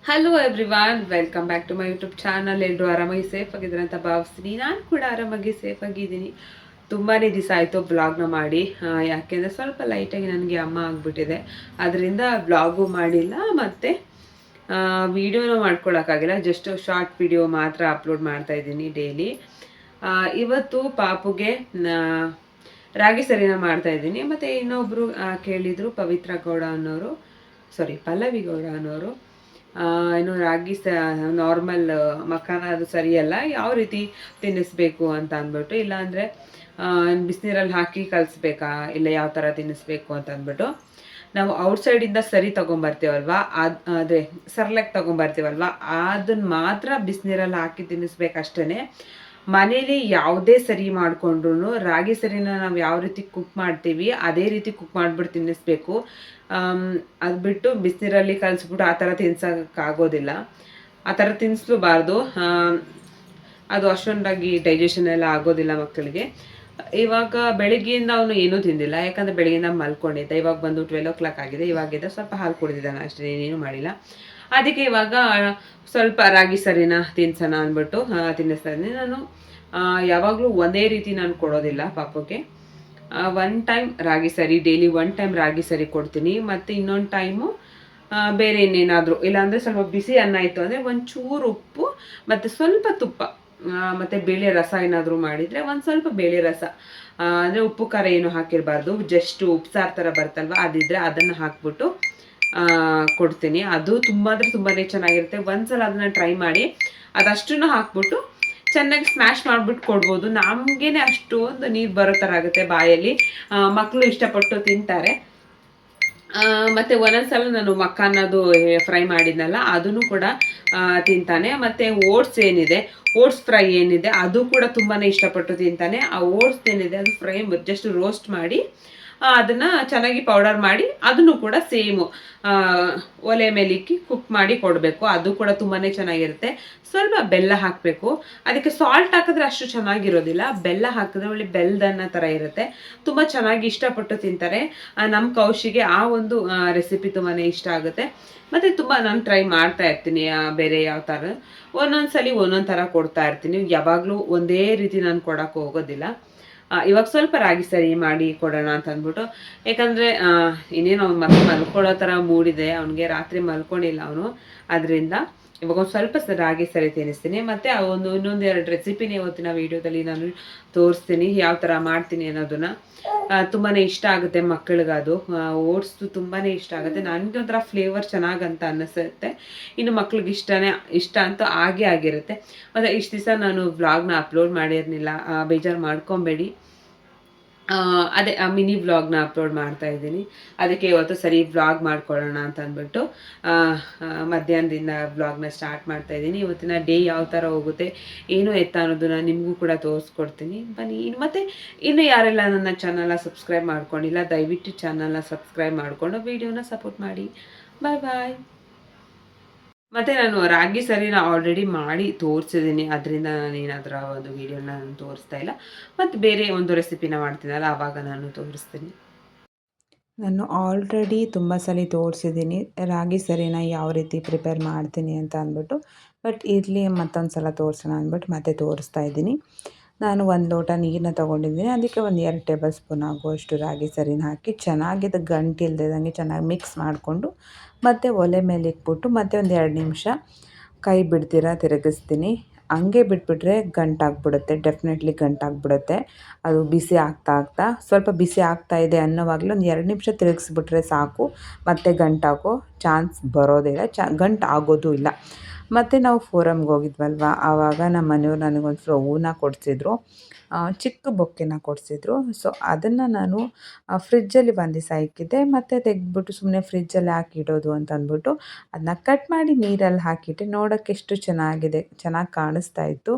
Hello everyone, welcome back to my YouTube channel. ಎಲ್ಲರೂ ಆರಾಮಾಗಿ safe ಆಗಿದ್ರೆ ಅಂತ ಭಾವಿಸ್ತೀನಿ. ನಾನು ಕೂಡ ಆರಾಮಾಗಿ ಸೇಫ್ ಆಗಿದ್ದೀನಿ. ತುಂಬಾ ದಿವಸ ಆಯಿತು ಬ್ಲಾಗ್ನ ಮಾಡಿ. ಯಾಕೆಂದರೆ ಸ್ವಲ್ಪ ಲೈಟಾಗಿ ನನಗೆ ಅಮ್ಮ ಆಗಿಬಿಟ್ಟಿದೆ, ಅದರಿಂದ ಬ್ಲಾಗು ಮಾಡಿಲ್ಲ. ಮತ್ತು ವೀಡಿಯೋನೂ ಮಾಡ್ಕೊಳಕ್ಕಾಗಿಲ್ಲ. ಜಸ್ಟ್ ಶಾರ್ಟ್ ವಿಡಿಯೋ ಮಾತ್ರ ಅಪ್ಲೋಡ್ ಮಾಡ್ತಾ ಇದ್ದೀನಿ ಡೈಲಿ. ಇವತ್ತು ಪಾಪುಗೆ ರಾಗಿ ಸರಿನ ಮಾಡ್ತಾ ಇದ್ದೀನಿ. ಮತ್ತು ಇನ್ನೊಬ್ಬರು ಕೇಳಿದರು, ಪವಿತ್ರ ಗೌಡ ಅನ್ನೋರು, ಸಾರಿ ಪಲ್ಲವಿ ಗೌಡ ಅನ್ನೋರು, ಏನು ರಾಗಿ ನಾರ್ಮಲ್ ಮಖಾನ ಅದು ಸರಿಯಲ್ಲ, ಯಾವ ರೀತಿ ತಿನ್ನಿಸ್ಬೇಕು ಅಂತ ಅಂದ್ಬಿಟ್ಟು, ಇಲ್ಲಾಂದರೆ ಬಿಸಿನೀರಲ್ಲಿ ಹಾಕಿ ಕಲಿಸ್ಬೇಕಾ, ಇಲ್ಲ ಯಾವ ಥರ ತಿನ್ನಿಸ್ಬೇಕು ಅಂತ ಅಂದ್ಬಿಟ್ಟು. ನಾವು ಔಟ್ಸೈಡಿಂದ ಸರಿ ತೊಗೊಂಬರ್ತೀವಲ್ವ, ಅದೇ ಸರ್ಲೆಕ್ ತೊಗೊಂಬರ್ತೀವಲ್ವ, ಅದನ್ನ ಮಾತ್ರ ಬಿಸಿನೀರಲ್ಲಿ ಹಾಕಿ ತಿನ್ನಿಸ್ಬೇಕಷ್ಟೇ. ಮನೇಲಿ ಯಾವುದೇ ಸರಿ ಮಾಡಿಕೊಂಡ್ರು ರಾಗಿ ಸರಿನ ನಾವು ಯಾವ ರೀತಿ ಕುಕ್ ಮಾಡ್ತೀವಿ ಅದೇ ರೀತಿ ಕುಕ್ ಮಾಡಿಬಿಟ್ಟು ತಿನ್ನಿಸ್ಬೇಕು. ಅದು ಬಿಟ್ಟು ಬಿಸಿನೀರಲ್ಲಿ ಕಲಿಸ್ಬಿಟ್ಟು ಆ ಥರ ತಿನ್ಸೋಕ್ಕಾಗೋದಿಲ್ಲ. ಆ ಥರ ತಿನ್ನಿಸ್ಲೂಬಾರ್ದು. ಅದು ಅಷ್ಟೊಂದಾಗಿ ಡೈಜೆಷನ್ ಎಲ್ಲ ಆಗೋದಿಲ್ಲ ಮಕ್ಕಳಿಗೆ. ಇವಾಗ ಬೆಳಿಗ್ಗೆಯಿಂದ ಅವನು ಏನೂ ತಿಂದಿಲ್ಲ, ಯಾಕಂದರೆ ಬೆಳಗ್ಗೆಯಿಂದ ಮಲ್ಕೊಂಡಿದ್ದ. ಇವಾಗ ಬಂದು 12 ಆಗಿದೆ. ಇವಾಗಿದ್ದ ಸ್ವಲ್ಪ ಹಾಲು ಕುಡಿದಿದ್ದಾನೆ ಅಷ್ಟೇ, ಏನೇನು ಮಾಡಿಲ್ಲ. ಅದಕ್ಕೆ ಇವಾಗ ಸ್ವಲ್ಪ ರಾಗಿ ಸರಿನ ತಿನ್ಸೋಣ ಅಂದ್ಬಿಟ್ಟು ತಿನ್ನಿಸ್ತಾ ಇದ್ದೀನಿ. ನಾನು ಯಾವಾಗಲೂ ಒಂದೇ ರೀತಿ ನಾನು ಕೊಡೋದಿಲ್ಲ ಪಾಪಕ್ಕೆ. ಒನ್ ಟೈಮ್ ರಾಗಿ ಸರಿ, ಡೈಲಿ 1 ಟೈಮ್ ರಾಗಿ ಸರಿ ಕೊಡ್ತೀನಿ. ಮತ್ತು ಇನ್ನೊಂದು ಟೈಮು ಬೇರೆ ಇನ್ನೇನಾದರೂ, ಇಲ್ಲಾಂದರೆ ಸ್ವಲ್ಪ ಬಿಸಿ ಅನ್ನ ಇತ್ತು ಅಂದರೆ ಒಂಚೂರು ಉಪ್ಪು ಮತ್ತು ಸ್ವಲ್ಪ ತುಪ್ಪ, ಮತ್ತು ಬೇಳೆ ರಸ ಏನಾದರೂ ಮಾಡಿದರೆ ಒಂದು ಸ್ವಲ್ಪ ಬೇಳೆ ರಸ, ಅಂದರೆ ಉಪ್ಪು ಖಾರ ಏನು ಹಾಕಿರಬಾರ್ದು, ಜಸ್ಟ್ ಉಪ್ಸಾರು ಥರ ಬರ್ತಲ್ವ, ಅದಿದ್ದರೆ ಅದನ್ನು ಹಾಕ್ಬಿಟ್ಟು ಕೊಡ್ತೀನಿ. ಅದು ತುಂಬ ಅಂದರೆ ತುಂಬಾ ಚೆನ್ನಾಗಿರುತ್ತೆ. ಒಂದ್ಸಲ ಅದನ್ನು ಟ್ರೈ ಮಾಡಿ, ಅದಷ್ಟನ್ನು ಹಾಕ್ಬಿಟ್ಟು ಚೆನ್ನಾಗಿ ಸ್ಮ್ಯಾಶ್ ಮಾಡಿಬಿಟ್ಟು ಕೊಡ್ಬೋದು. ನಮಗೇನೆ ಅಷ್ಟೊಂದು ನೀರು ಬರೋ ಥರ ಆಗುತ್ತೆ ಬಾಯಲ್ಲಿ. ಮಕ್ಕಳು ಇಷ್ಟಪಟ್ಟು ತಿಂತಾರೆ. ಮತ್ತು ಒಂದೊಂದ್ಸಲ ನಾನು ಮಕ್ಕನ್ನದು ಫ್ರೈ ಮಾಡಿದ್ನಲ್ಲ, ಅದನ್ನು ಕೂಡ ತಿಂತಾನೆ. ಮತ್ತು ಓಟ್ಸ್ ಏನಿದೆ, ಓಟ್ಸ್ ಫ್ರೈ ಏನಿದೆ, ಅದು ಕೂಡ ತುಂಬಾ ಇಷ್ಟಪಟ್ಟು ತಿಂತಾನೆ. ಆ ಓಟ್ಸ್ ಏನಿದೆ ಅದು ಫ್ರೈ ಜಸ್ಟ್ ರೋಸ್ಟ್ ಮಾಡಿ ಅದನ್ನು ಚೆನ್ನಾಗಿ ಪೌಡರ್ ಮಾಡಿ ಅದನ್ನು ಕೂಡ ಸೇಮು ಒಲೆ ಮೇಲೆ ಇಕ್ಕಿ ಕುಕ್ ಮಾಡಿ ಕೊಡಬೇಕು. ಅದು ಕೂಡ ತುಂಬಾ ಚೆನ್ನಾಗಿರುತ್ತೆ. ಸ್ವಲ್ಪ ಬೆಲ್ಲ ಹಾಕಬೇಕು. ಅದಕ್ಕೆ ಸಾಲ್ಟ್ ಹಾಕಿದ್ರೆ ಅಷ್ಟು ಚೆನ್ನಾಗಿರೋದಿಲ್ಲ, ಬೆಲ್ಲ ಹಾಕಿದ್ರೆ ಒಳ್ಳೆ ಬೆಲ್ಲದನ್ನ ಥರ ಇರುತ್ತೆ. ತುಂಬ ಚೆನ್ನಾಗಿ ಇಷ್ಟಪಟ್ಟು ತಿಂತಾರೆ. ನಮ್ಮ ಕೌಶಿಗೆ ಆ ಒಂದು ರೆಸಿಪಿ ತುಂಬಾ ಇಷ್ಟ ಆಗುತ್ತೆ. ಮತ್ತು ತುಂಬ ನಾನು ಟ್ರೈ ಮಾಡ್ತಾ ಇರ್ತೀನಿ, ಬೇರೆ ಯಾವ ಥರ ಒಂದೊಂದ್ಸಲಿ ಒಂದೊಂದು ಥರ ಕೊಡ್ತಾ ಇರ್ತೀನಿ. ಯಾವಾಗಲೂ ಒಂದೇ ರೀತಿ ನಾನು ಕೊಡೋಕ್ಕೆ ಹೋಗೋದಿಲ್ಲ. ಇವಾಗ ಸ್ವಲ್ಪ ರಾಗಿ ಸರಿ ಮಾಡಿ ಕೊಡೋಣ ಅಂತ ಅಂದ್ಬಿಟ್ಟು, ಯಾಕಂದರೆ ಇನ್ನೇನು ಅವ್ನು ಮತ್ತೆ ಮಲ್ಕೊಳ್ಳೋ ಥರ ಮೂಡಿದೆ ಅವನಿಗೆ. ರಾತ್ರಿ ಮಲ್ಕೊಂಡಿಲ್ಲ ಅವನು, ಅದರಿಂದ ಇವಾಗ ಒಂದು ಸ್ವಲ್ಪ ರಾಗಿ ಸರಿ ತಿನ್ನಿಸ್ತೀನಿ. ಮತ್ತು ಇನ್ನೊಂದು 2 ರೆಸಿಪಿನೇ ಇವತ್ತಿನ ವೀಡಿಯೋದಲ್ಲಿ ನಾನು ತೋರಿಸ್ತೀನಿ, ಯಾವ ಥರ ಮಾಡ್ತೀನಿ ಅನ್ನೋದನ್ನು. ತುಂಬಾ ಇಷ್ಟ ಆಗುತ್ತೆ ಮಕ್ಕಳಿಗೆ. ಅದು ಓಟ್ಸ್ದು ತುಂಬಾ ಇಷ್ಟ ಆಗುತ್ತೆ. ನನಗೆ ಒಂಥರ ಫ್ಲೇವರ್ ಚೆನ್ನಾಗಂತ ಅನ್ನಿಸುತ್ತೆ. ಇನ್ನು ಮಕ್ಳಿಗೆ ಇಷ್ಟ ಅಂತ ಆಗಿರುತ್ತೆ. ಮತ್ತು ಇಷ್ಟು ದಿವಸ ನಾನು ವ್ಲಾಗ್ನ ಅಪ್ಲೋಡ್ ಮಾಡಿರಲಿಲ್ಲ, ಬೇಜಾರು ಮಾಡ್ಕೊಬೇಡಿ. ಅದೇ ಮಿನಿ ವ್ಲಾಗ್ನ ಅಪ್ಲೋಡ್ ಮಾಡ್ತಾ ಇದ್ದೀನಿ. ಅದಕ್ಕೆ ಇವತ್ತು ಸರಿ ವ್ಲಾಗ್ ಮಾಡ್ಕೊಳ್ಳೋಣ ಅಂತ ಅಂದ್ಬಿಟ್ಟು ಮಧ್ಯಾಹ್ನದಿಂದ ವ್ಲಾಗ್ನ ಸ್ಟಾರ್ಟ್ ಮಾಡ್ತಾ ಇದ್ದೀನಿ. ಇವತ್ತಿನ ಡೇ ಯಾವ ಥರ ಹೋಗುತ್ತೆ ಏನು ಎತ್ತ ಅನ್ನೋದನ್ನು ನಿಮಗೂ ಕೂಡ ತೋರಿಸ್ಕೊಡ್ತೀನಿ ಬನ್ನಿ. ಮತ್ತು ಇನ್ನು ಯಾರೆಲ್ಲ ನನ್ನ ಚಾನಲ್ನ ಸಬ್ಸ್ಕ್ರೈಬ್ ಮಾಡ್ಕೊಂಡಿಲ್ಲ, ದಯವಿಟ್ಟು ಚಾನಲ್ನ ಸಬ್ಸ್ಕ್ರೈಬ್ ಮಾಡಿಕೊಂಡು ವೀಡಿಯೋನ ಸಪೋರ್ಟ್ ಮಾಡಿ. ಬಾಯ್ ಬಾಯ್. ಮತ್ತು ನಾನು ರಾಗಿ ಸರಿನ ಆಲ್ರೆಡಿ ಮಾಡಿ ತೋರಿಸಿದ್ದೀನಿ, ಅದರಿಂದ ನಾನು ಏನಾದರೂ ಒಂದು ವೀಡಿಯೋನ ನಾನು ತೋರಿಸ್ತಾ ಇಲ್ಲ. ಮತ್ತು ಬೇರೆ ಒಂದು ರೆಸಿಪಿನ ಮಾಡ್ತೀನಲ್ಲ ಆವಾಗ ನಾನು ತೋರಿಸ್ತೀನಿ. ನಾನು ಆಲ್ರೆಡಿ ತುಂಬ ಸಲ ತೋರಿಸಿದ್ದೀನಿ ರಾಗಿ ಸರಿನ ಯಾವ ರೀತಿ ಪ್ರಿಪೇರ್ ಮಾಡ್ತೀನಿ ಅಂತ ಅಂದ್ಬಿಟ್ಟು. ಬಟ್ ಇರಲಿ ಮತ್ತೊಂದು ಸಲ ತೋರಿಸೋಣ ಅಂದ್ಬಿಟ್ಟು ಮತ್ತೆ ತೋರಿಸ್ತಾ ಇದ್ದೀನಿ. ನಾನು 1 ಲೋಟ ನೀರನ್ನ ತೊಗೊಂಡಿದ್ದೀನಿ. ಅದಕ್ಕೆ ಒಂದು 2 ಟೇಬಲ್ ಸ್ಪೂನ್ ಆಗುವಷ್ಟು ರಾಗಿ ಸರಿನ ಹಾಕಿ ಚೆನ್ನಾಗಿ ಅದು ಗಂಟು ಇಲ್ಲದಂಗೆ ಚೆನ್ನಾಗಿ ಮಿಕ್ಸ್ ಮಾಡಿಕೊಂಡು ಮತ್ತು ಒಲೆ ಮೇಲೆ ಇಟ್ಬಿಟ್ಟು ಮತ್ತೆ ಒಂದು 2 ನಿಮಿಷ ಕೈ ಬಿಡ್ತೀರ ತಿರುಗಿಸ್ತೀನಿ. ಹಂಗೆ ಬಿಟ್ಬಿಟ್ರೆ ಗಂಟಾಗ್ಬಿಡುತ್ತೆ, ಡೆಫಿನೆಟ್ಲಿ ಗಂಟಾಗ್ಬಿಡುತ್ತೆ. ಅದು ಬಿಸಿ ಆಗ್ತಾ ಸ್ವಲ್ಪ ಬಿಸಿ ಆಗ್ತಾ ಇದೆ ಅನ್ನೋವಾಗಲೇ ಒಂದು 2 ನಿಮಿಷ ತಿರುಗಿಸ್ಬಿಟ್ರೆ ಸಾಕು, ಮತ್ತೆ ಗಂಟಾಗೋ ಚಾನ್ಸ್ ಬರೋದಿಲ್ಲ, ಗಂಟು ಆಗೋದು ಇಲ್ಲ. ಮತ್ತು ನಾವು ಫೋರಮ್ಗೆ ಹೋಗಿದ್ವಲ್ವ, ಆವಾಗ ನಮ್ಮ ಮನೆಯವ್ರು ನನಗೊಂದು ಹೂವನ್ನ ಕೊಡಿಸಿದ್ರು, ಚಿಕ್ಕ ಬೊಕ್ಕೆನ ಕೊಡಿಸಿದ್ರು. ಸೊ ಅದನ್ನು ನಾನು ಫ್ರಿಜ್ಜಲ್ಲಿ ಒಂದು ದಿವಸ ಇಕ್ಕಿದ್ದೆ. ಮತ್ತು ತೆಗೆದ್ಬಿಟ್ಟು ಸುಮ್ಮನೆ ಫ್ರಿಜ್ಜಲ್ಲಿ ಹಾಕಿಡೋದು ಅಂತ ಅಂದ್ಬಿಟ್ಟು ಅದನ್ನ ಕಟ್ ಮಾಡಿ ನೀರಲ್ಲಿ ಹಾಕಿಟ್ಟೆ. ನೋಡೋಕ್ಕೆ ಎಷ್ಟು ಚೆನ್ನಾಗಿ ಕಾಣಿಸ್ತಾ ಇತ್ತು.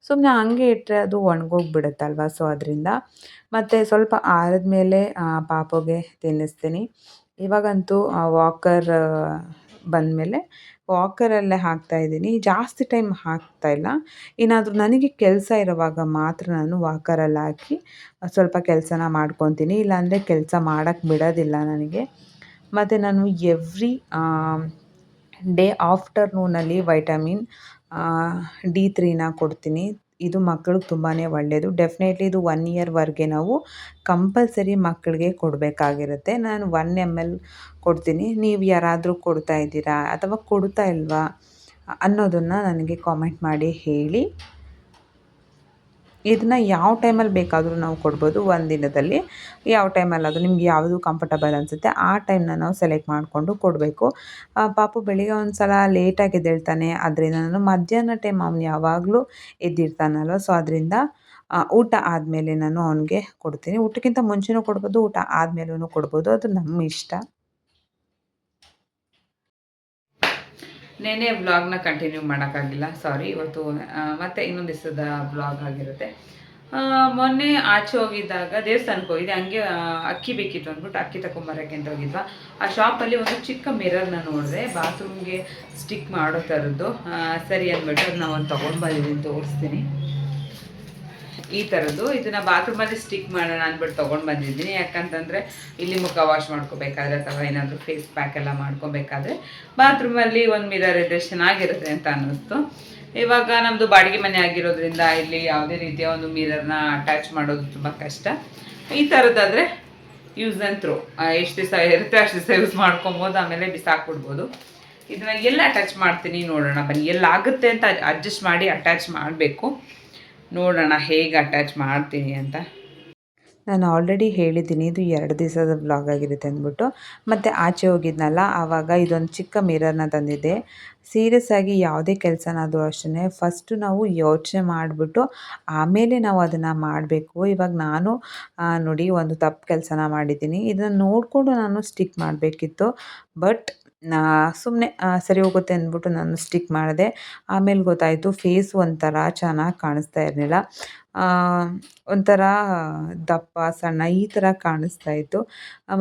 ಸುಮ್ಮನೆ ಹಂಗೆ ಇಟ್ಟರೆ ಅದು ಒಣಗೋಗ್ಬಿಡುತ್ತಲ್ವ, ಸೊ ಅದರಿಂದ. ಮತ್ತು ಸ್ವಲ್ಪ ಆರಿದ್ಮೇಲೆ ಪಾಪುಗೆ ತಿನ್ನಿಸ್ತೀನಿ. ಇವಾಗಂತೂ ವಾಕರ್ ಬಂದಮೇಲೆ ವಾಕರಲ್ಲೇ ಹಾಕ್ತಾಯಿದ್ದೀನಿ. ಜಾಸ್ತಿ ಟೈಮ್ ಹಾಕ್ತಾಯಿಲ್ಲ. ಏನಾದರೂ ನನಗೆ ಕೆಲಸ ಇರೋವಾಗ ಮಾತ್ರ ನಾನು ವಾಕರಲ್ಲಿ ಹಾಕಿ ಸ್ವಲ್ಪ ಕೆಲಸನ ಮಾಡ್ಕೊತೀನಿ, ಇಲ್ಲಾಂದರೆ ಕೆಲಸ ಮಾಡೋಕ್ಕೆ ಬಿಡೋದಿಲ್ಲ ನನಗೆ. ಮತ್ತು ನಾನು ಎವ್ರಿ ಡೇ ಆಫ್ಟರ್ನೂನಲ್ಲಿ ವೈಟಮಿನ್ D3ನ ಕೊಡ್ತೀನಿ. ಇದು ಮಕ್ಕಳಿಗೆ ತುಂಬಾ ಒಳ್ಳೆಯದು. ಡೆಫಿನೆಟ್ಲಿ ಇದು 1 ಇಯರ್ವರೆಗೆ ನಾವು ಕಂಪಲ್ಸರಿ ಮಕ್ಕಳಿಗೆ ಕೊಡಬೇಕಾಗಿರುತ್ತೆ. ನಾನು 1 ml ಕೊಡ್ತೀನಿ. ನೀವು ಯಾರಾದರೂ ಕೊಡ್ತಾ ಇದ್ದೀರಾ ಅಥವಾ ಕೊಡ್ತಾ ಇಲ್ವಾ ಅನ್ನೋದನ್ನು ನನಗೆ ಕಾಮೆಂಟ್ ಮಾಡಿ ಹೇಳಿ. ಇದನ್ನ ಯಾವ ಟೈಮಲ್ಲಿ ಬೇಕಾದರೂ ನಾವು ಕೊಡ್ಬೋದು. ಒಂದು ದಿನದಲ್ಲಿ ಯಾವ ಟೈಮಲ್ಲಾದರೂ ನಿಮ್ಗೆ ಯಾವುದು ಕಂಫರ್ಟಬಲ್ ಅನಿಸುತ್ತೆ ಆ ಟೈಮ್ನ ನಾವು ಸೆಲೆಕ್ಟ್ ಮಾಡಿಕೊಂಡು ಕೊಡಬೇಕು. ಪಾಪು ಬೆಳಿಗ್ಗೆ ಒಂದು ಸಲ ಲೇಟಾಗಿ ಎದ್ದೇಳ್ತಾನೆ. ಅದರಿಂದ ನಾನು ಮಧ್ಯಾಹ್ನ ಟೈಮ್ ಅವ್ನು ಯಾವಾಗಲೂ ಎದ್ದಿರ್ತಾನಲ್ವ, ಸೊ ಅದರಿಂದ ಊಟ ಆದಮೇಲೆ ನಾನು ಅವನಿಗೆ ಕೊಡ್ತೀನಿ. ಊಟಕ್ಕಿಂತ ಮುಂಚೆನೂ ಕೊಡ್ಬೋದು, ಊಟ ಆದಮೇಲೂ ಕೊಡ್ಬೋದು, ಅದು ನಮ್ಮ ಇಷ್ಟ. ನೆನ್ನೆ ವ್ಲಾಗ್ನ ಕಂಟಿನ್ಯೂ ಮಾಡೋಕ್ಕಾಗಿಲ್ಲ, ಸಾರಿ. ಇವತ್ತು ಮತ್ತೆ ಇನ್ನೊಂದು ದಿವಸದ ವ್ಲಾಗ್ ಆಗಿರುತ್ತೆ. ಮೊನ್ನೆ ಆಚೆ ಹೋಗಿದ್ದಾಗ ದೇವಸ್ಥಾನಕ್ಕೆ ಹೋಗಿದ್ದೆ. ಹಂಗೆ ಅಕ್ಕಿ ಬೇಕಿತ್ತು ಅಂದ್ಬಿಟ್ಟು ಅಕ್ಕಿ ತಗೊಂಬರೋಕ್ಕೆ ಅಂತ ಹೋಗಿದ್ವಾ. ಆ ಶಾಪಲ್ಲಿ ಒಂದು ಚಿಕ್ಕ ಮಿರರ್ನ ನೋಡಿದೆ, ಬಾತ್ರೂಮ್ಗೆ ಸ್ಟಿಕ್ ಮಾಡೋ ಥರದ್ದು. ಸರಿ ಅಂದ್ಬಿಟ್ಟು ಅದನ್ನ ಒಂದು ತೊಗೊಂಡು ಬಂದಿದ್ದೀನಿ, ತೋರಿಸ್ತೀನಿ. ಈ ಥರದ್ದು ಇದನ್ನು ಬಾತ್ರೂಮಲ್ಲಿ ಸ್ಟಿಕ್ ಮಾಡೋಣ ಅಂದ್ಬಿಟ್ಟು ತೊಗೊಂಡು ಬಂದಿದ್ದೀನಿ. ಯಾಕಂತಂದರೆ ಇಲ್ಲಿ ಮುಖ ವಾಶ್ ಮಾಡ್ಕೋಬೇಕಾದ್ರೆ ಅಥವಾ ಏನಾದರೂ ಫೇಸ್ ಪ್ಯಾಕ್ ಎಲ್ಲ ಮಾಡ್ಕೋಬೇಕಾದ್ರೆ ಬಾತ್ರೂಮಲ್ಲಿ ಒಂದು ಮಿರರ್ ಇದ್ದರೆ ಚೆನ್ನಾಗಿರುತ್ತೆ ಅಂತ ಅನ್ನಿಸ್ತು. ಇವಾಗ ನಮ್ಮದು ಬಾಡಿಗೆ ಮನೆ ಆಗಿರೋದ್ರಿಂದ ಇಲ್ಲಿ ಯಾವುದೇ ರೀತಿಯ ಒಂದು ಮಿರರ್ನ ಅಟ್ಯಾಚ್ ಮಾಡೋದು ತುಂಬ ಕಷ್ಟ. ಈ ಥರದ್ದಾದರೆ ಯೂಸ್ ಆ್ಯಂಡ್ ಥ್ರೋ, ಎಷ್ಟು ದಿವಸ ಇರುತ್ತೆ ಅಷ್ಟು ದಿವಸ ಯೂಸ್ ಮಾಡ್ಕೊಬೋದು, ಆಮೇಲೆ ಬಿಸಾಕ್ಬಿಡ್ಬೋದು. ಇದನ್ನು ಎಲ್ಲ ಅಟ್ಯಾಚ್ ಮಾಡ್ತೀನಿ ನೋಡೋಣ ಬನ್ನಿ. ಎಲ್ಲಾಗುತ್ತೆ ಅಂತ ಅಡ್ಜಸ್ಟ್ ಮಾಡಿ ಅಟ್ಯಾಚ್ ಮಾಡಬೇಕು. ನೋಡೋಣ ಹೇಗೆ ಅಟ್ಯಾಚ್ ಮಾಡ್ತೀನಿ ಅಂತ. ನಾನು ಆಲ್ರೆಡಿ ಹೇಳಿದ್ದೀನಿ ಇದು 2 ದಿವಸದ ವ್ಲಾಗ್ ಆಗಿರುತ್ತೆ ಅಂದ್ಬಿಟ್ಟು. ಮತ್ತು ಆಚೆ ಹೋಗಿದ್ನಲ್ಲ ಆವಾಗ ಇದೊಂದು ಚಿಕ್ಕ ಮಿರರ್ನ ತಂದಿದ್ದೆ. ಸೀರಿಯಸ್ ಆಗಿ ಯಾವುದೇ ಕೆಲಸನಾದರೂ ಅಷ್ಟೇ ಫಸ್ಟು ನಾವು ಯೋಚನೆ ಮಾಡಿಬಿಟ್ಟು ಆಮೇಲೆ ನಾವು ಅದನ್ನು ಮಾಡಬೇಕು. ಇವಾಗ ನಾನು ನೋಡಿ ಒಂದು ತಪ್ಪು ಕೆಲಸನ ಮಾಡಿದ್ದೀನಿ. ಇದನ್ನು ನೋಡಿಕೊಂಡು ನಾನು ಸ್ಟಿಕ್ ಮಾಡಬೇಕಿತ್ತು. ಬಟ್ ಸುಮ್ಮನೆ ಸರಿ ಹೋಗುತ್ತೆ ಅಂದ್ಬಿಟ್ಟು ನಾನು ಸ್ಟಿಕ್ ಮಾಡಿದೆ. ಆಮೇಲೆ ಗೊತ್ತಾಯಿತು ಫೇಸ್ ಒಂಥರ ಚೆನ್ನಾಗಿ ಕಾಣಿಸ್ತಾ ಇರಲಿಲ್ಲ. ಒಂಥರ ದಪ್ಪ ಸಣ್ಣ ಈ ಥರ ಕಾಣಿಸ್ತಾ ಇತ್ತು.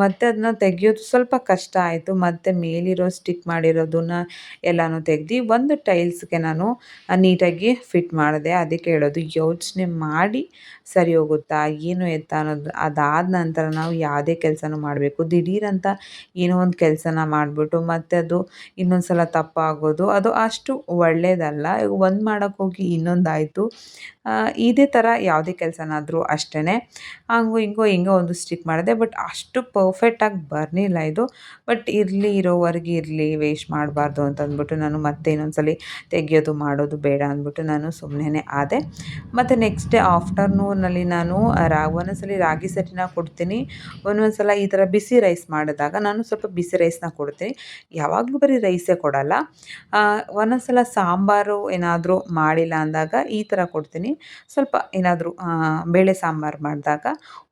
ಮತ್ತು ಅದನ್ನ ತೆಗೆಯೋದು ಸ್ವಲ್ಪ ಕಷ್ಟ ಆಯಿತು. ಮತ್ತು ಮೇಲಿರೋ ಸ್ಟಿಕ್ ಮಾಡಿರೋದನ್ನ ಎಲ್ಲನೂ ತೆಗ್ದು ಒಂದು ಟೈಲ್ಸ್ಗೆ ನಾನು ನೀಟಾಗಿ ಫಿಟ್ ಮಾಡಿದೆ. ಅದಕ್ಕೆ ಹೇಳೋದು ಯೋಚನೆ ಮಾಡಿ ಸರಿ ಹೋಗುತ್ತಾ ಏನು ಎತ್ತ ಅನ್ನೋದು. ಅದಾದ ನಂತರ ನಾವು ಯಾವುದೇ ಕೆಲಸನೂ ಮಾಡಬೇಕು. ದಿಢೀರಂತ ಏನೋ ಒಂದು ಕೆಲಸನ ಮಾಡಿಬಿಟ್ಟು ಮತ್ತು ಅದು ಇನ್ನೊಂದು ಸಲ ತಪ್ಪಾಗೋದು ಅದು ಅಷ್ಟು ಒಳ್ಳೆಯದಲ್ಲ. ಒಂದು ಮಾಡೋಕ್ಕೋಗಿ ಇನ್ನೊಂದಾಯಿತು. ಇದೇ ಥರ ಯಾವುದೇ ಕೆಲಸನಾದರೂ ಅಷ್ಟೇ ಹಂಗೋ ಹಿಂಗೋ ಹೆಂಗೋ ಒಂದು ಸ್ಟಿಕ್ ಮಾಡಿದೆ. ಬಟ್ ಅಷ್ಟು ಪರ್ಫೆಕ್ಟಾಗಿ ಬರಲಿಲ್ಲ ಇದು. ಬಟ್ ಇರೋವರೆಗೆ ಇರಲಿ, ವೇಸ್ಟ್ ಮಾಡಬಾರ್ದು ಅಂತಂದ್ಬಿಟ್ಟು ನಾನು ಮತ್ತೆ ಇನ್ನೊಂದ್ಸಲ ತೆಗೆಯೋದು ಮಾಡೋದು ಬೇಡ ಅಂದ್ಬಿಟ್ಟು ನಾನು ಸುಮ್ಮನೆ ಆದೆ. ಮತ್ತು ನೆಕ್ಸ್ಟ್ ಡೇ ಆಫ್ಟರ್ನೂನಲ್ಲಿ ನಾನು ಒಂದೊಂದ್ಸಲ ರಾಗಿ ಸೆಟ್ಟಿನ ಕೊಡ್ತೀನಿ. ಒಂದೊಂದ್ಸಲ ಈ ಥರ ಬಿಸಿ ರೈಸ್ ಮಾಡಿದಾಗ ನಾನು ಸ್ವಲ್ಪ ಬಿಸಿ ರೈಸ್ನ ಕೊಡ್ತೀನಿ. ಯಾವಾಗಲೂ ಬರೀ ರೈಸೇ ಕೊಡಲ್ಲ. ಒಂದೊಂದ್ಸಲ ಸಾಂಬಾರು ಏನಾದರೂ ಮಾಡಿಲ್ಲ ಅಂದಾಗ ಈ ಥರ ಕೊಡ್ತೀನಿ. ಸ್ವಲ್ಪ ಏನಾದರೂ ಬೇಳೆ ಸಾಂಬಾರು ಮಾಡಿದಾಗ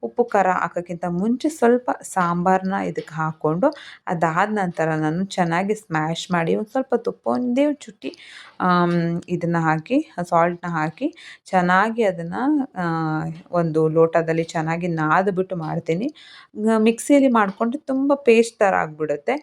ಉಪ್ಪು ಖಾರ ಹಾಕೋಕ್ಕಿಂತ ಮುಂಚೆ ಸ್ವಲ್ಪ ಸಾಂಬಾರನ್ನ ಇದಕ್ಕೆ ಹಾಕ್ಕೊಂಡು ಅದಾದ ನಂತರ ನಾನು ಚೆನ್ನಾಗಿ ಸ್ಮ್ಯಾಶ್ ಮಾಡಿ ಒಂದು ಸ್ವಲ್ಪ ತುಪ್ಪ ಒಂದೇ ಒಂದು ಚುಟ್ಟಿ ಇದನ್ನು ಹಾಕಿ ಸಾಲ್ಟನ್ನ ಹಾಕಿ ಚೆನ್ನಾಗಿ ಅದನ್ನು ಒಂದು ಲೋಟದಲ್ಲಿ ಚೆನ್ನಾಗಿ ನಾದ್ಬಿಟ್ಟು ಮಾಡ್ತೀನಿ. ಮಿಕ್ಸಿಯಲ್ಲಿ ಮಾಡಿಕೊಂಡ್ರೆ ತುಂಬ ಪೇಸ್ಟ್ ಥರ ಆಗಿಬಿಡುತ್ತೆ.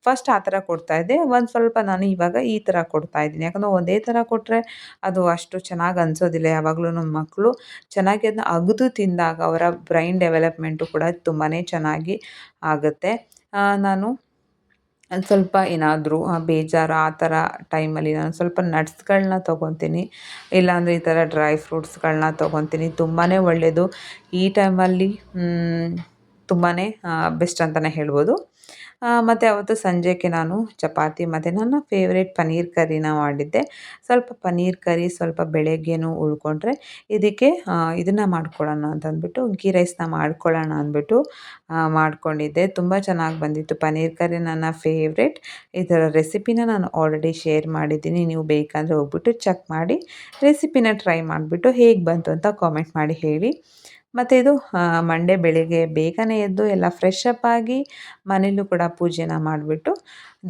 ಫಸ್ಟ್ ಆ ಥರ ಕೊಡ್ತಾಯಿದ್ದೆ. ಒಂದು ಸ್ವಲ್ಪ ನಾನು ಇವಾಗ ಈ ಥರ ಕೊಡ್ತಾಯಿದ್ದೀನಿ. ಯಾಕಂದರೆ ಒಂದೇ ಥರ ಕೊಟ್ಟರೆ ಅದು ಅಷ್ಟು ಚೆನ್ನಾಗಿ ಅನಿಸೋದಿಲ್ಲ. ಯಾವಾಗಲೂ ನಮ್ಮ ಮಕ್ಕಳು ಚೆನ್ನಾಗಿ ಅದನ್ನ ಅಗೆದು ತಿಂದಾಗ ಅವರ ಬ್ರೈನ್ ಡೆವಲಪ್ಮೆಂಟು ಕೂಡ ತುಂಬಾ ಚೆನ್ನಾಗಿ ಆಗುತ್ತೆ. ನಾನು ಸ್ವಲ್ಪ ಏನಾದರೂ ಬೇಜಾರು ಆ ಥರ ಟೈಮಲ್ಲಿ ನಾನು ಸ್ವಲ್ಪ ನಟ್ಸ್ಗಳನ್ನ ತೊಗೊತೀನಿ. ಇಲ್ಲಾಂದರೆ ಈ ಥರ ಡ್ರೈ ಫ್ರೂಟ್ಸ್ಗಳನ್ನ ತೊಗೊತೀನಿ. ತುಂಬಾ ಒಳ್ಳೆಯದು ಈ ಟೈಮಲ್ಲಿ. ತುಂಬಾ ಬೆಸ್ಟ್ ಅಂತಲೇ ಹೇಳ್ಬೋದು. ಮತ್ತು ಅವತ್ತು ಸಂಜೆಗೆ ನಾನು ಚಪಾತಿ ಮತ್ತು ನನ್ನ ಫೇವ್ರೇಟ್ ಪನ್ನೀರ್ ಕರಿನ ಮಾಡಿದ್ದೆ. ಸ್ವಲ್ಪ ಪನ್ನೀರ್ ಕರಿ ಸ್ವಲ್ಪ ಬೆಳಗ್ಗೆನೂ ಉಳ್ಕೊಂಡ್ರೆ ಇದಕ್ಕೆ ಇದನ್ನು ಮಾಡ್ಕೊಳ್ಳೋಣ ಅಂತಂದ್ಬಿಟ್ಟು ಗೀ ರೈಸ್ನ ಮಾಡ್ಕೊಳ್ಳೋಣ ಅಂದ್ಬಿಟ್ಟು ಮಾಡ್ಕೊಂಡಿದ್ದೆ. ತುಂಬ ಚೆನ್ನಾಗಿ ಬಂದಿತ್ತು ಪನ್ನೀರ್ ಕರಿ, ನನ್ನ ಫೇವ್ರೇಟ್. ಇದರ ರೆಸಿಪಿನ ನಾನು ಆಲ್ರೆಡಿ ಶೇರ್ ಮಾಡಿದ್ದೀನಿ. ನೀವು ಬೇಕಂದರೆ ಹೋಗ್ಬಿಟ್ಟು ಚೆಕ್ ಮಾಡಿ ರೆಸಿಪಿನ ಟ್ರೈ ಮಾಡಿಬಿಟ್ಟು ಹೇಗೆ ಬಂತು ಅಂತ ಕಾಮೆಂಟ್ ಮಾಡಿ ಹೇಳಿ. ಮತ್ತು ಇದು ಮಂಡೇ ಬೆಳಿಗ್ಗೆ ಬೇಗನೆ ಎದ್ದು ಎಲ್ಲ ಫ್ರೆಶ್ ಅಪ್ ಆಗಿ ಮನೇಲೂ ಕೂಡ ಪೂಜೆನ ಮಾಡಿಬಿಟ್ಟು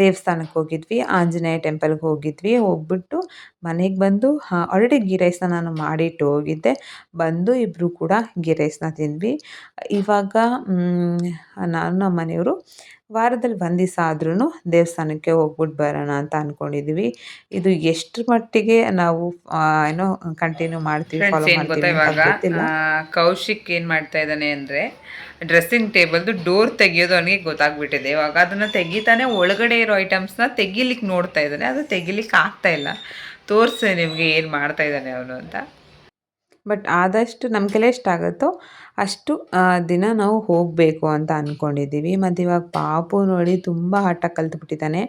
ದೇವಸ್ಥಾನಕ್ಕೆ ಹೋಗಿದ್ವಿ. ಆಂಜನೇಯ ಟೆಂಪಲ್ಗೆ ಹೋಗಿದ್ವಿ. ಹೋಗ್ಬಿಟ್ಟು ಮನೆಗೆ ಬಂದು ಆಲ್ರೆಡಿ ಗೀ ರೈಸ್ನ ನಾನು ಮಾಡಿಟ್ಟು ಹೋಗಿದ್ದೆ. ಬಂದು ಇಬ್ಬರು ಕೂಡ ಗೀ ರೈಸ್ನ ತಿಂದ್ವಿ. ಇವಾಗ ನಾನು ನಮ್ಮ ಮನೆಯವರು ವಾರದಲ್ಲಿ ಒಂದು ದಿವಸ ಆದ್ರೂ ದೇವಸ್ಥಾನಕ್ಕೆ ಹೋಗ್ಬಿಟ್ಟು ಬರೋಣ ಅಂತ ಅಂದ್ಕೊಂಡಿದ್ದೀವಿ. ಇದು ಎಷ್ಟರ ಮಟ್ಟಿಗೆ ನಾವು ಏನೋ ಕಂಟಿನ್ಯೂ ಮಾಡ್ತೀವಿ, ಫ್ರೆಂಡ್ಸ್ ಫಾಲೋ ಏನು ಗೊತ್ತಾ, ಮಾಡ್ತೀವಿ ಅಂತ ಇವಾಗ ಗೊತ್ತಿಲ್ಲ. ಕೌಶಿಕ್ ಏನು ಮಾಡ್ತಾ ಇದ್ದಾನೆ ಅಂದರೆ ಡ್ರೆಸ್ಸಿಂಗ್ ಟೇಬಲ್ದು ಡೋರ್ ತೆಗಿಯೋದು ಅವನಿಗೆ ಗೊತ್ತಾಗ್ಬಿಟ್ಟಿದೆ. ಇವಾಗ ಅದನ್ನು ತೆಗಿತಾನೆ, ಒಳಗಡೆ ಇರೋ ಐಟಮ್ಸ್ನ ತೆಗಿಲಿಕ್ಕೆ ನೋಡ್ತಾ ಇದ್ದಾನೆ, ಅದು ತೆಗಿಲಿಕ್ಕೆ ಆಗ್ತಾ ಇಲ್ಲ. ತೋರಿಸಿ ನಿಮಗೆ ಏನು ಮಾಡ್ತಾ ಇದ್ದಾನೆ ಅವನು ಅಂತ. ಬಟ್ ಆದಷ್ಟು ನಮ್ಮ ಕೈಲಿ ಎಷ್ಟಾಗುತ್ತೋ ಅಷ್ಟು ದಿನ ನಾವು ಹೋಗಬೇಕು ಅಂತ ಅಂದ್ಕೊಂಡಿದ್ದೀವಿ. ಮತ್ತು ಇವಾಗ ಪಾಪು ನೋಡಿ ತುಂಬ ಆಟ ಕಲ್ತ್ಬಿಟ್ಟಿದ್ದಾನೆ.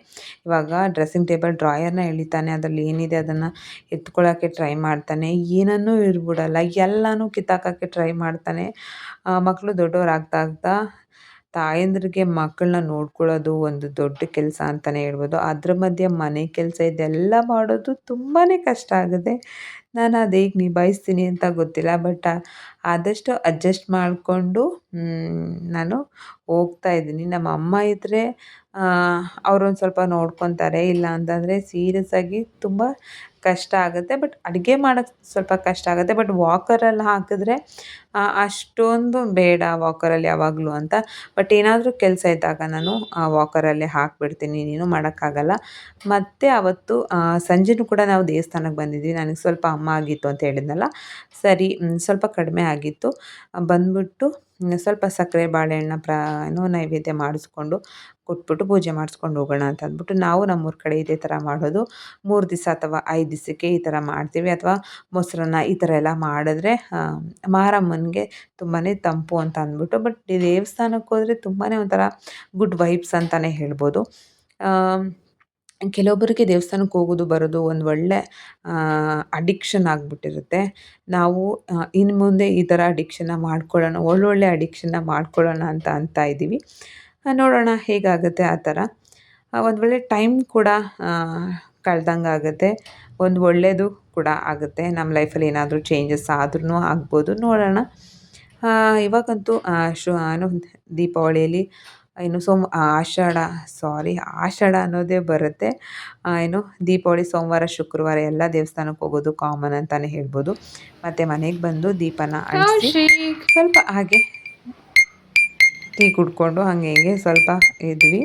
ಇವಾಗ ಡ್ರೆಸ್ಸಿಂಗ್ ಟೇಬಲ್ ಡ್ರಾಯರ್ನ ಎಳಿತಾನೆ, ಅದರಲ್ಲಿ ಏನಿದೆ ಅದನ್ನು ಎತ್ಕೊಳ್ಳೋಕ್ಕೆ ಟ್ರೈ ಮಾಡ್ತಾನೆ, ಏನನ್ನೂ ಇರ್ಬಿಡಲ್ಲ, ಎಲ್ಲನೂ ಕಿತ್ತಾಕೋಕ್ಕೆ ಟ್ರೈ ಮಾಡ್ತಾನೆ. ಮಕ್ಕಳು ದೊಡ್ಡವರಾಗ್ತಾ ಆಗ್ತಾ ತಾಯಂದ್ರಿಗೆ ಮಕ್ಕಳನ್ನ ನೋಡ್ಕೊಳ್ಳೋದು ಒಂದು ದೊಡ್ಡ ಕೆಲಸ ಅಂತಲೇ ಹೇಳ್ಬೋದು. ಅದ್ರ ಮಧ್ಯೆ ಮನೆ ಕೆಲಸ ಇದೆಲ್ಲ ಮಾಡೋದು ತುಂಬಾ ಕಷ್ಟ ಆಗುತ್ತೆ. ನಾನು ಅದು ಹೇಗೆ ನಿಭಾಯಿಸ್ತೀನಿ ಅಂತ ಗೊತ್ತಿಲ್ಲ. ಬಟ್ ಆದಷ್ಟು ಅಡ್ಜಸ್ಟ್ ಮಾಡಿಕೊಂಡು ನಾನು ಹೋಗ್ತಾ ಇದ್ದೀನಿ. ನಮ್ಮ ಅಮ್ಮ ಇದ್ದರೆ ಅವರೊಂದು ಸ್ವಲ್ಪ ನೋಡ್ಕೊತಾರೆ, ಇಲ್ಲ ಅಂತಂದರೆ ಸೀರಿಯಸ್ಸಾಗಿ ತುಂಬ ಕಷ್ಟ ಆಗುತ್ತೆ. ಬಟ್ ಅಡುಗೆ ಮಾಡೋಕ್ಕೆ ಸ್ವಲ್ಪ ಕಷ್ಟ ಆಗುತ್ತೆ. ಬಟ್ ವಾಕರಲ್ಲಿ ಹಾಕಿದ್ರೆ ಅಷ್ಟೊಂದು ಬೇಡ ವಾಕರಲ್ಲಿ ಯಾವಾಗಲೂ ಅಂತ. ಬಟ್ ಏನಾದರೂ ಕೆಲಸ ಇದ್ದಾಗ ನಾನು ವಾಕರಲ್ಲೇ ಹಾಕಿಬಿಡ್ತೀನಿ, ಇನ್ನೇನು ಮಾಡೋಕ್ಕಾಗಲ್ಲ. ಮತ್ತು ಅವತ್ತು ಸಂಜೆನೂ ಕೂಡ ನಾವು ದೇವಸ್ಥಾನಕ್ಕೆ ಬಂದಿದ್ವಿ. ನನಗೆ ಸ್ವಲ್ಪ ಅಮ್ಮ ಆಗಿತ್ತು ಅಂತ ಹೇಳಿದ್ನಲ್ಲ, ಸರಿ ಸ್ವಲ್ಪ ಕಡಿಮೆ ಆಗಿತ್ತು. ಬಂದ್ಬಿಟ್ಟು ಸ್ವಲ್ಪ ಸಕ್ಕರೆ ಬಾಳೆಹಣ್ಣು ನೈವೇದ್ಯ ಮಾಡಿಸ್ಕೊಂಡು ಕೊಟ್ಬಿಟ್ಟು ಪೂಜೆ ಮಾಡಿಸ್ಕೊಂಡು ಹೋಗೋಣ ಅಂತ ಅಂದ್ಬಿಟ್ಟು, ನಾವು ನಮ್ಮೂರ ಕಡೆ ಇದೇ ಥರ ಮಾಡೋದು. 3 ದಿವಸ ಅಥವಾ 5 ದಿವಸಕ್ಕೆ ಈ ಥರ ಮಾಡ್ತೀವಿ. ಅಥವಾ ಮೊಸರನ್ನ ಈ ಥರ ಎಲ್ಲ ಮಾಡಿದ್ರೆ ಮಾರಮ್ಮನಿಗೆ ತುಂಬಾ ತಂಪು ಅಂತ ಅಂದ್ಬಿಟ್ಟು. ಬಟ್ ಈ ದೇವಸ್ಥಾನಕ್ಕೆ ಹೋದರೆ ತುಂಬಾ ಒಂಥರ ಗುಡ್ ವೈಬ್ಸ್ ಅಂತಲೇ ಹೇಳ್ಬೋದು. ಕೆಲವೊಬ್ಬರಿಗೆ ದೇವಸ್ಥಾನಕ್ಕೆ ಹೋಗೋದು ಬರೋದು ಒಂದು ಒಳ್ಳೆ ಅಡಿಕ್ಷನ್ ಆಗಿಬಿಟ್ಟಿರುತ್ತೆ. ನಾವು ಇನ್ನು ಮುಂದೆ ಈ ಥರ ಅಡಿಕ್ಷನ್ನ ಮಾಡ್ಕೊಳ್ಳೋಣ, ಒಳ್ಳೊಳ್ಳೆ ಅಡಿಕ್ಷನ್ನ ಮಾಡ್ಕೊಳ್ಳೋಣ ಅಂತ ಇದ್ದೀವಿ. ನೋಡೋಣ ಹೇಗಾಗುತ್ತೆ ಆ ಥರ. ಒಂದು ಒಳ್ಳೆ ಟೈಮ್ ಕೂಡ ಕಳ್ದಂಗೆ ಆಗುತ್ತೆ, ಒಂದು ಒಳ್ಳೆಯದು ಕೂಡ ಆಗುತ್ತೆ. ನಮ್ಮ ಲೈಫಲ್ಲಿ ಏನಾದರೂ ಚೇಂಜಸ್ ಆದ್ರೂ ಆಗ್ಬೋದು, ನೋಡೋಣ. ಇವಾಗಂತೂ ದೀಪಾವಳಿಯಲ್ಲಿ ಇನ್ನು ಆಷಾಢ ಅನ್ನೋದೇ ಬರುತ್ತೆ. ದೀಪಾವಳಿ ಸೋಮವಾರ ಶುಕ್ರವಾರ ಎಲ್ಲ ದೇವಸ್ಥಾನಕ್ಕೆ ಹೋಗೋದು ಕಾಮನ್ ಅಂತಲೇ ಹೇಳ್ಬೋದು. ಮತ್ತು ಮನೆಗೆ ಬಂದು ದೀಪನ ಅಂಟಿಸಿ ಸ್ವಲ್ಪ ಹಾಗೆ ಟೀ ಕುಡ್ಕೊಂಡು ಹಂಗೆ ಸ್ವಲ್ಪ ಇದ್ವಿ.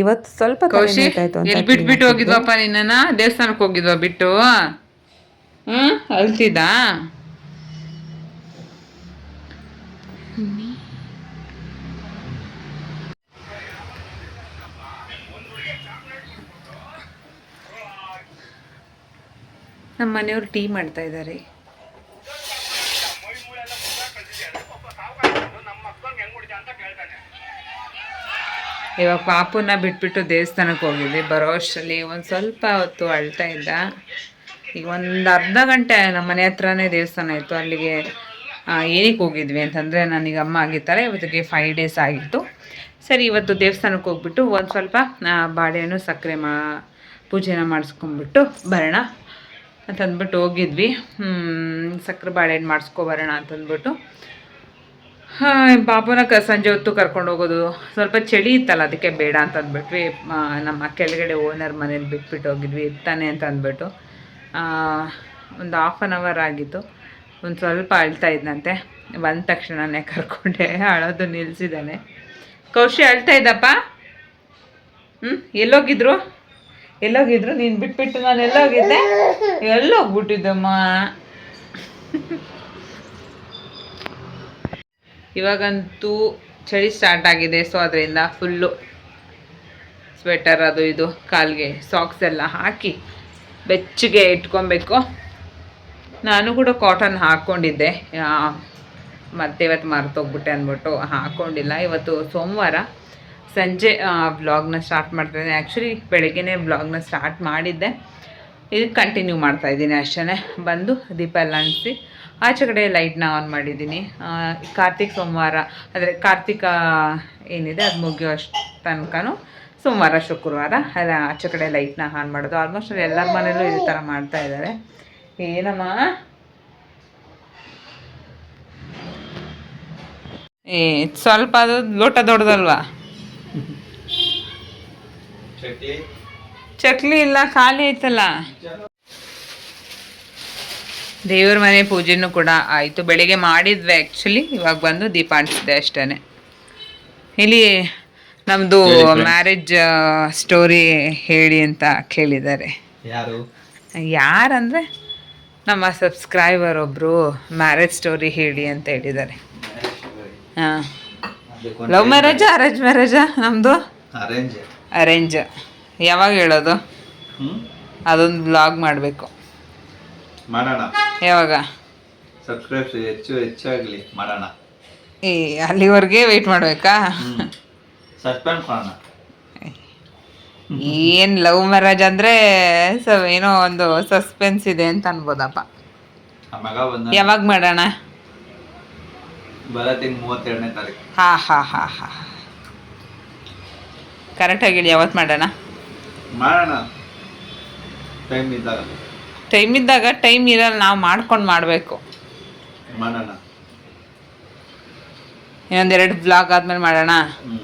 ಇವತ್ತು ಸ್ವಲ್ಪ ತಲೆನೋಯ್ತಾಯಿತ್ತು ಅಂತ ಬಿಟ್ಬಿಟ್ಟು ಹೋಗಿದ್ವಪ್ಪ ನಿನ್ನ, ದೇವಸ್ಥಾನಕ್ಕೆ ಹೋಗಿದ್ವಾ ಬಿಟ್ಟು? ಅಳ್ತಿದ್ದ? ನಮ್ಮ ಮನೆಯವರು ಟೀ ಮಾಡ್ತಾ ಇದ್ದಾರೆ. ಇವಾಗ ಪಾಪುನ ಬಿಟ್ಬಿಟ್ಟು ದೇವಸ್ಥಾನಕ್ಕೆ ಹೋಗಿದ್ವಿ. ಬರೋ ಅಷ್ಟರಲ್ಲಿ ಒಂದು ಸ್ವಲ್ಪ ಹೊತ್ತು ಅಳ್ತಾ ಇದ್ದ. ಈಗ ಒಂದು ಅರ್ಧ ಗಂಟೆ ನಮ್ಮ ಮನೆ ಹತ್ರನೇ ದೇವಸ್ಥಾನ ಇತ್ತು, ಅಲ್ಲಿಗೆ ಏನಕ್ಕೆ ಹೋಗಿದ್ವಿ ಅಂತಂದರೆ ನನಗೆ ಅಮ್ಮ ಆಗಿತ್ತಾರೆ, ಇವತ್ತಿಗೆ 5 ಡೇಸ್ ಆಗಿತ್ತು. ಸರಿ ಇವತ್ತು ದೇವಸ್ಥಾನಕ್ಕೆ ಹೋಗ್ಬಿಟ್ಟು ಒಂದು ಸ್ವಲ್ಪ ಬಾಳೆಹಣ್ಣು ಸಕ್ಕರೆ ಪೂಜೆನ ಮಾಡಿಸ್ಕೊಂಡ್ಬಿಟ್ಟು ಬರೋಣ ಅಂತಂದ್ಬಿಟ್ಟು ಹೋಗಿದ್ವಿ. ಸಕ್ಕರೆ ಬಾಳೆಹಣ್ಣು ಮಾಡಿಸ್ಕೊಬರೋಣ ಅಂತಂದ್ಬಿಟ್ಟು ಪಾಪುನ ಸಂಜೆ ಹೊತ್ತು ಕರ್ಕೊಂಡು ಹೋಗೋದು, ಸ್ವಲ್ಪ ಚಳಿ ಇತ್ತಲ್ಲ ಅದಕ್ಕೆ ಬೇಡ ಅಂತ ಅಂದ್ಬಿಟ್ವಿ. ನಮ್ಮ ಕೆಳಗಡೆ ಓನರ್ ಮನೇಲಿ ಬಿಟ್ಬಿಟ್ಟು ಹೋಗಿದ್ವಿ, ಇರ್ತಾನೆ ಅಂತ ಅಂದ್ಬಿಟ್ಟು. ಒಂದು 1/2 ಅವರ್ ಆಗಿತ್ತು. ಒಂದು ಸ್ವಲ್ಪ ಅಳ್ತಾ ಇದ್ದಂತೆ, ಬಂದ ತಕ್ಷಣನೇ ಕರ್ಕೊಂಡೆ, ಅಳೋದು ನಿಲ್ಲಿಸಿದ್ದಾನೆ. ಕೌಶಿ ಅಳ್ತಾ ಇದ್ದಪ್ಪ. ಎಲ್ಲೋಗಿದ್ರು ನೀನು ಬಿಟ್ಬಿಟ್ಟು? ನಾನು ಎಲ್ಲೋಗಿದ್ದೆ? ಎಲ್ಲೋಗ್ಬಿಟ್ಟಿದ್ದಮ್ಮ. ಇವಾಗಂತೂ ಚಳಿ ಸ್ಟಾರ್ಟ್ ಆಗಿದೆ, ಸೊ ಅದರಿಂದ ಫುಲ್ಲು ಸ್ವೆಟರ್ ಅದು ಇದು ಕಾಲಿಗೆ ಸಾಕ್ಸ್ ಎಲ್ಲ ಹಾಕಿ ಬೆಚ್ಚಗೆ ಇಟ್ಕೊಬೇಕು. ನಾನು ಕೂಡ ಕಾಟನ್ ಹಾಕ್ಕೊಂಡಿದ್ದೆ, ಮತ್ತೆ ಇವತ್ತು ಮರ್ತೋಗ್ಬಿಟ್ಟೆ ಅಂದ್ಬಿಟ್ಟು ಹಾಕ್ಕೊಂಡಿಲ್ಲ. ಇವತ್ತು ಸೋಮವಾರ ಸಂಜೆ ವ್ಲಾಗ್ನ ಸ್ಟಾರ್ಟ್ ಮಾಡ್ತಾಯಿದ್ದೀನಿ. ಆ್ಯಕ್ಚುಲಿ ಬೆಳಗ್ಗೆನೇ ವ್ಲಾಗ್ನ ಸ್ಟಾರ್ಟ್ ಮಾಡಿದ್ದೆ, ಇದು ಕಂಟಿನ್ಯೂ ಮಾಡ್ತಾಯಿದ್ದೀನಿ ಅಷ್ಟೇ. ಬಂದು ದೀಪ ಎಲ್ಲ ಅಂಟಿಸಿ ಆಚೆ ಕಡೆ ಲೈಟ್ನ ಆನ್ ಮಾಡಿದ್ದೀನಿ. ಕಾರ್ತಿಕ್ ಸೋಮವಾರ ಅಂದರೆ ಕಾರ್ತಿಕ ಏನಿದೆ ಅದು ಮುಗಿಯೋ ಅಷ್ಟು ತನಕನೂ ಸೋಮವಾರ ಶುಕ್ರವಾರ ಅಲ್ಲ ಆಚೆ ಕಡೆ ಲೈಟ್ನ ಆನ್ ಮಾಡೋದು. ಆಲ್ಮೋಸ್ಟ್ ಎಲ್ಲರ ಮನೇಲೂ ಇದೇ ಥರ ಮಾಡ್ತಾಯಿದ್ದಾರೆ. ಏನಮ್ಮ ಸ್ವಲ್ಪ ಅದು ಲೋಟ ದೊಡ್ಡದಲ್ವಾ? ಚಕ್ಲಿ ಇಲ್ಲ, ಖಾಲಿ ಐತಲ್ಲ. ದೇವ್ರ ಮನೆ ಪೂಜೆನೂ ಕೂಡ ಆಯಿತು, ಬೆಳಿಗ್ಗೆ ಮಾಡಿದ್ವಿ ಆ್ಯಕ್ಚುಲಿ. ಇವಾಗ ಬಂದು ದೀಪ ಅಂಟಿಸಿದೆ ಅಷ್ಟೇ. ಇಲ್ಲಿ ನಮ್ಮದು ಹೇಳಿ friends. ಮ್ಯಾರೇಜ್ ಸ್ಟೋರಿ ಹೇಳಿ ಅಂತ ಕೇಳಿದ್ದಾರೆ. ಯಾರು? ಯಾರಂದರೆ ನಮ್ಮ ಸಬ್ಸ್ಕ್ರೈಬರ್ ಒಬ್ಬರು ಮ್ಯಾರೇಜ್ ಸ್ಟೋರಿ ಹೇಳಿ ಅಂತ ಹೇಳಿದ್ದಾರೆ. ಹಾಂ, ಲವ್ ಮ್ಯಾರೇಜಾ ಅರೇಂಜ್ ಮ್ಯಾರೇಜಾ ನಮ್ಮದು? ಅರೇಂಜ್. ಅರೇಂಜ್. ಯಾವಾಗ ಹೇಳೋದು? ಅದೊಂದು ಬ್ಲಾಗ್ ಮಾಡಬೇಕು. ಮಾಡೋಣ. ಯಾವಾಗ? ಸಬ್ಸ್ಕ್ರೈಬ್ಸ್ ಹೆಚ್ಚಾಗಲಿ ಮಾಡೋಣ. ಏ ಅಲ್ಲಿವರೆಗೆ ವೆಯ್ಟ್ ಮಾಡಬೇಕಾ? ಸಸ್ಪೆಂಡ್ ಮಾಡೋಣ. ಏನು ಲವ್ ಮ್ಯಾರೇಜ್ ಅಂದರೆ ಏನೋ ಒಂದು ಸಸ್ಪೆನ್ಸ್ ಇದೆ ಅಂತ ಅನ್ಬೋದಪ್ಪ. ಆ ಮಗ ಬಂದ ಯಾವಾಗ ಮಾಡೋಣ? ಬರೋ ತಿಂಗ್ 32ನೇ ತಾರೀಕು. ಹಾ ಕರೆಕ್ಟಾಗಿ ಹೇಳಿ, ಯಾವತ್ತು ಮಾಡೋಣ? ಮಾಡೋಣ ಟೈಮ್ ಇದ್ದಾಗ. ಟೈಮ್ ಇದ್ದಾಗ ಟೈಮ್ ಇರಲ್ಲ, ನಾವು ಮಾಡ್ಕೊಂಡು ಮಾಡಬೇಕು. ಮಾಡೋಣ. ಇನ್ನೊಂದೆರಡು ಬ್ಲಾಗ್ ಆದಮೇಲೆ ಮಾಡೋಣ. ಹ್ಞೂ.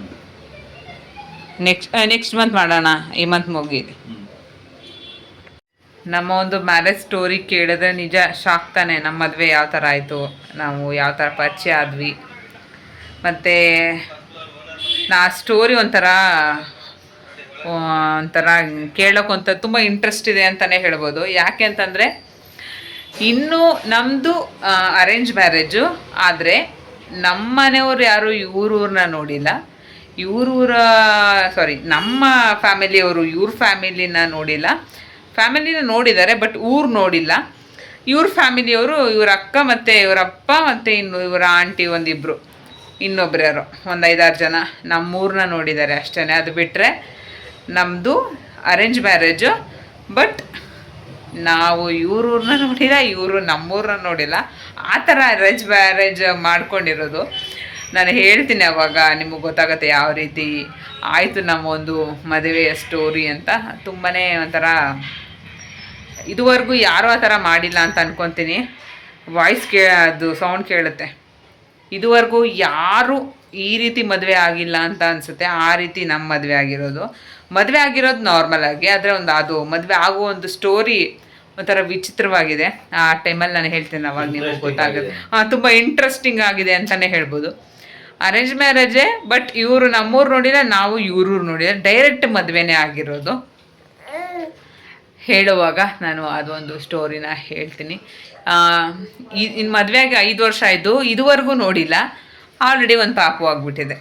ನೆಕ್ಸ್ಟ್ ಮಂತ್ ಮಾಡೋಣ. ಈ ಮಂತ್ ಮುಗೀಲಿ. ನಮ್ಮ ಒಂದು ಮ್ಯಾರೇಜ್ ಸ್ಟೋರಿ ಕೇಳಿದ್ರೆ ನಿಜ ಶಾಕ್ ತಾನೆ. ನಮ್ಮ ಮದುವೆ ಯಾವ ಥರ ಆಯಿತು, ನಾವು ಯಾವ ಥರ ಪರಿಚಯ ಆದ್ವಿ, ಮತ್ತು ನಾ ಸ್ಟೋರಿ ಒಂಥರ ಕೇಳೋಕ್ಕಂತ ತುಂಬ ಇಂಟ್ರೆಸ್ಟ್ ಇದೆ ಅಂತಲೇ ಹೇಳ್ಬೋದು. ಯಾಕೆ ಅಂತಂದರೆ ಇನ್ನೂ ನಮ್ಮದು ಅರೇಂಜ್ ಮ್ಯಾರೇಜು, ಆದರೆ ನಮ್ಮ ಮನೆಯವ್ರು ಯಾರು ಇವ್ರನ್ನ ನೋಡಿಲ್ಲ, ನಮ್ಮ ಫ್ಯಾಮಿಲಿಯವರು ಇವ್ರ ಫ್ಯಾಮಿಲಿನ ನೋಡಿಲ್ಲ. ಫ್ಯಾಮಿಲಿನ ನೋಡಿದ್ದಾರೆ ಬಟ್ ಊರು ನೋಡಿಲ್ಲ. ಇವ್ರ ಫ್ಯಾಮಿಲಿಯವರು ಇವ್ರ ಅಕ್ಕ ಮತ್ತು ಇವರಪ್ಪ ಮತ್ತು ಇನ್ನು ಇವರ ಆಂಟಿ ಒಂದಿಬ್ಬರು, ಇನ್ನೊಬ್ರು ಯಾರು ಒಂದು 5-6 ಜನ ನಮ್ಮೂರನ್ನ ನೋಡಿದ್ದಾರೆ ಅಷ್ಟೇ. ಅದು ಬಿಟ್ಟರೆ ನಮ್ಮದು ಅರೇಂಜ್ ಮ್ಯಾರೇಜು. ಬಟ್ ನಾವು ಇವ್ರನ್ನ ನೋಡಿಲ್ಲ, ಇವರು ನಮ್ಮೂರನ್ನ ನೋಡಿಲ್ಲ. ಆ ಥರ ಅರೇಂಜ್ ಮ್ಯಾರೇಜ್ ಮಾಡ್ಕೊಂಡಿರೋದು. ನಾನು ಹೇಳ್ತೀನಿ ಅವಾಗ ನಿಮಗೆ ಗೊತ್ತಾಗುತ್ತೆ ಯಾವ ರೀತಿ ಆಯಿತು ನಮ್ಮ ಒಂದು ಮದುವೆಯ ಸ್ಟೋರಿ ಅಂತ. ತುಂಬಾ ಒಂಥರ ಇದುವರೆಗೂ ಯಾರೂ ಆ ಥರ ಮಾಡಿಲ್ಲ ಅಂತ ಅನ್ಕೊತೀನಿ. ವಾಯ್ಸ್ ಅದು ಸೌಂಡ್ ಕೇಳುತ್ತೆ. ಇದುವರೆಗೂ ಯಾರೂ ಈ ರೀತಿ ಮದುವೆ ಆಗಿಲ್ಲ ಅಂತ ಅನಿಸುತ್ತೆ. ಆ ರೀತಿ ನಮ್ಮ ಮದುವೆ ಆಗಿರೋದು ನಾರ್ಮಲ್ ಆಗಿ, ಆದರೆ ಅದು ಮದುವೆ ಆಗೋ ಒಂದು ಸ್ಟೋರಿ ಒಂಥರ ವಿಚಿತ್ರವಾಗಿದೆ. ಆ ಟೈಮಲ್ಲಿ ನಾನು ಹೇಳ್ತೀನಿ, ಅವಾಗ ನಿಮಗೆ ಗೊತ್ತಾಗುತ್ತೆ. ತುಂಬ ಇಂಟ್ರೆಸ್ಟಿಂಗ್ ಆಗಿದೆ ಅಂತಲೇ ಹೇಳ್ಬೋದು. ಅರೇಂಜ್ ಮ್ಯಾರೇಜೇ, ಬಟ್ ಇವರು ನಮ್ಮೂರು ನೋಡಿಲ್ಲ, ನಾವು ಇವ್ರೂರು ನೋಡಿಲ್ಲ, ಡೈರೆಕ್ಟ್ ಮದುವೆನೇ ಆಗಿರೋದು. ಹೇಳುವಾಗ ನಾನು ಅದೊಂದು ಸ್ಟೋರಿನ ಹೇಳ್ತೀನಿ. ಇನ್ನು ಮದುವೆಗೆ 5 ವರ್ಷ ಆಯಿತು, ಇದುವರೆಗೂ ನೋಡಿಲ್ಲ. ಆಲ್ರೆಡಿ ಒಂದು ಪಾಪು ಆಗಿಬಿಟ್ಟಿದೆ.